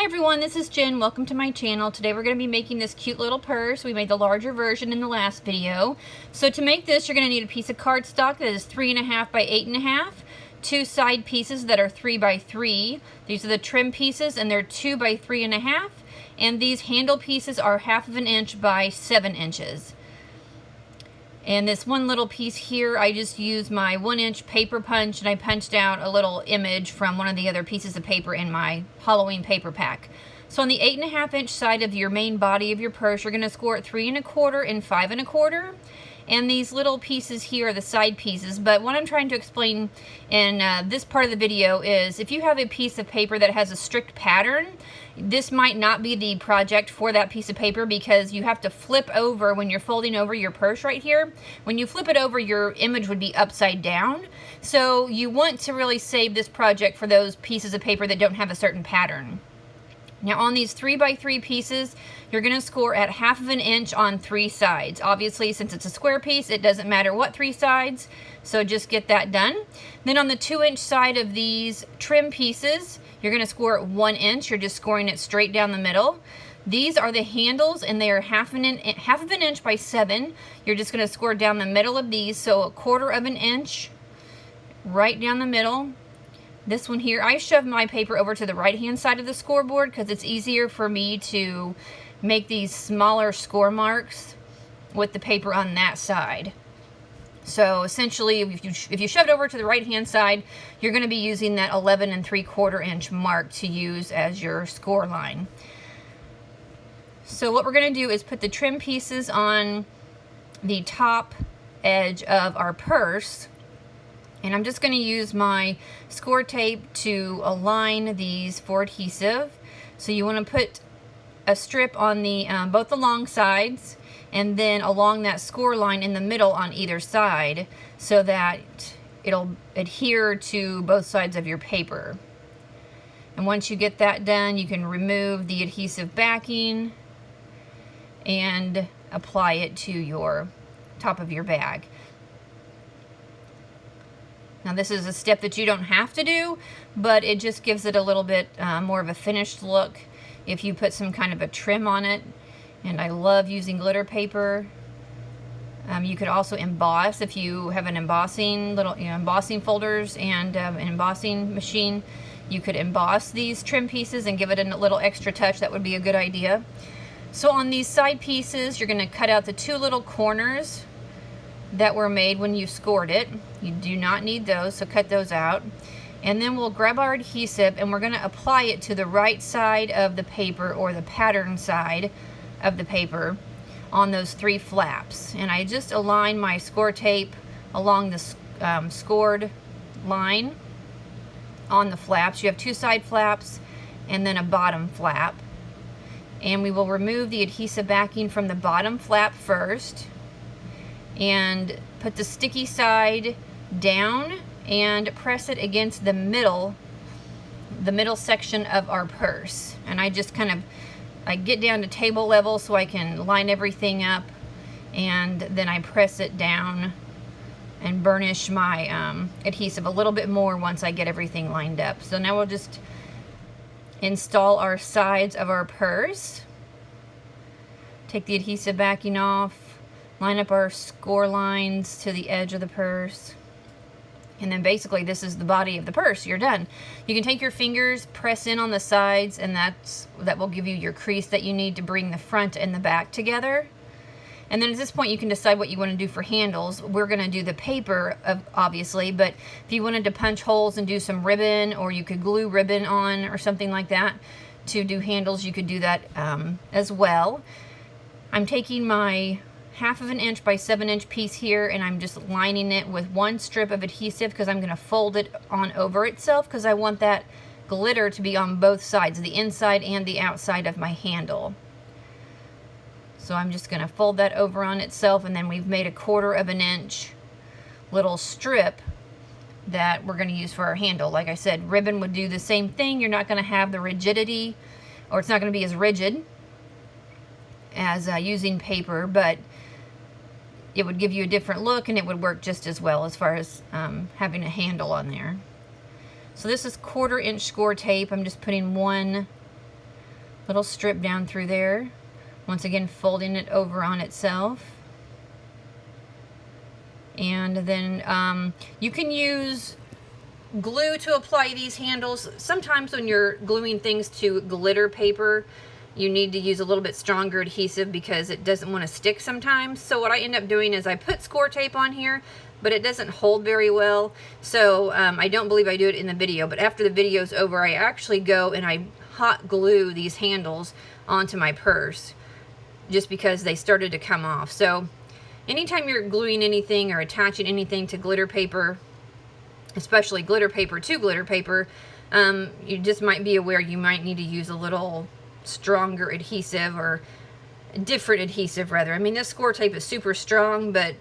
Hi everyone, this is Jen. Welcome to my channel. Today we're going to be making this cute little purse. We made the larger version in the last video. So to make this, you're going to need a piece of cardstock that is 3.5 by 8.5, two side pieces that are 3 by 3. These are the trim pieces and they're 2 by 3.5, and these handle pieces are 1/2 inch by 7 inches. And this one little piece here, I just used my 1-inch paper punch and I punched out a little image from one of the other pieces of paper in my Halloween paper pack. So on the 8.5 inch side of your main body of your purse, you're going to score it 3 1/4 and 5 1/4. And these little pieces here are the side pieces. But what I'm trying to explain in this part of the video is if you have a piece of paper that has a strict pattern, this might not be the project for that piece of paper because you have to flip over when you're folding over your purse right here. When you flip it over, your image would be upside down. So you want to really save this project for those pieces of paper that don't have a certain pattern. Now on these 3 by 3 pieces, you're going to score at 1/2 inch on 3 sides. Obviously, since it's a square piece, it doesn't matter what 3 sides, so just get that done. Then on the 2-inch side of these trim pieces, you're going to score at 1 inch. You're just scoring it straight down the middle. These are the handles, and they are 1/2 inch by 7. You're just going to score down the middle of these, so 1/4 inch right down the middle. This one here, I shoved my paper over to the right-hand side of the scoreboard because it's easier for me to make these smaller score marks with the paper on that side. So essentially, if you shove it over to the right-hand side, you're going to be using that 11 3/4 inch mark to use as your score line. So what we're going to do is put the trim pieces on the top edge of our purse. And I'm just going to use my score tape to align these for adhesive. So you want to put a strip on the both the long sides and then along that score line in the middle on either side so that it'll adhere to both sides of your paper. And once you get that done, you can remove the adhesive backing and apply it to your top of your bag. Now this is a step that you don't have to do, but it just gives it a little bit more of a finished look if you put some kind of a trim on it. And I love using glitter paper. You could also emboss if you have an embossing embossing folders and an embossing machine. You could emboss these trim pieces and give it a little extra touch. That would be a good idea. So on these side pieces, you're going to cut out the 2 little corners that were made when you scored it. You do not need those, so cut those out. And then we'll grab our adhesive and we're going to apply it to the right side of the paper, or the pattern side of the paper, on those 3 flaps. And I just align my score tape along the scored line on the flaps. You have 2 side flaps and then a bottom flap. And we will remove the adhesive backing from the bottom flap first and put the sticky side down and press it against the middle section of our purse. And I just I get down to table level so I can line everything up, and then I press it down and burnish my adhesive a little bit more once I get everything lined up. So now we'll just install our sides of our purse. Take the adhesive backing off. Line up our score lines to the edge of the purse. And then basically this is the body of the purse. You're done. You can take your fingers, press in on the sides, and that will give you your crease that you need to bring the front and the back together. And then at this point you can decide what you want to do for handles. We're going to do the paper, obviously, but if you wanted to punch holes and do some ribbon, or you could glue ribbon on or something like that to do handles, you could do that as well. I'm taking my 1/2 inch by 7 inch piece here, and I'm just lining it with 1 strip of adhesive because I'm going to fold it on over itself because I want that glitter to be on both sides, the inside and the outside of my handle. So I'm just going to fold that over on itself, and then we've made a 1/4 inch little strip that we're going to use for our handle. Like I said, ribbon would do the same thing. You're not going to have the rigidity, or it's not going to be as rigid as using paper, but it would give you a different look, and it would work just as well as far as having a handle on there. So this is 1/4 inch score tape. I'm just putting 1 little strip down through there. Once again, folding it over on itself. And then you can use glue to apply these handles. Sometimes when you're gluing things to glitter paper, you need to use a little bit stronger adhesive because it doesn't want to stick sometimes. So what I end up doing is I put score tape on here, but it doesn't hold very well. So I don't believe I do it in the video, but after the video's over, I actually go and I hot glue these handles onto my purse just because they started to come off. So anytime you're gluing anything or attaching anything to glitter paper, especially glitter paper to glitter paper, you just might be aware you might need to use a little stronger adhesive, or different adhesive rather. I mean, this score tape is super strong, but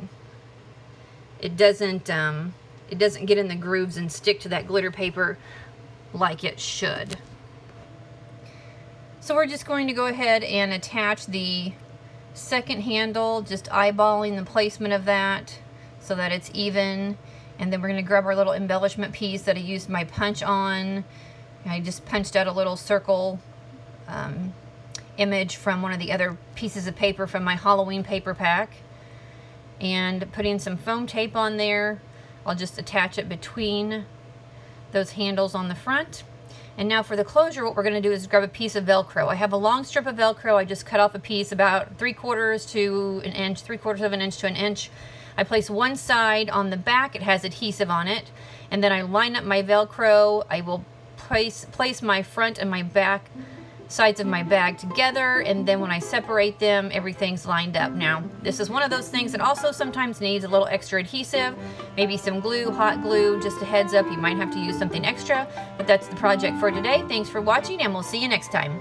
it doesn't get in the grooves and stick to that glitter paper like it should. So we're just going to go ahead and attach the second handle, just eyeballing the placement of that so that it's even. And then we're going to grab our little embellishment piece that I used my punch on. I just punched out a little circle image from one of the other pieces of paper from my Halloween paper pack. And putting some foam tape on there, I'll just attach it between those handles on the front. And now for the closure, what we're going to do is grab a piece of Velcro. I have a long strip of Velcro. I just cut off a piece about 3/4 to an inch, 3/4 of an inch to an inch. I place one side on the back, it has adhesive on it, and then I line up my Velcro. I will place my front and my back sides of my bag together, and then when I separate them, everything's lined up. Now, this is one of those things that also sometimes needs a little extra adhesive, maybe some glue, hot glue. Just a heads up, you might have to use something extra, but that's the project for today. Thanks for watching, and we'll see you next time.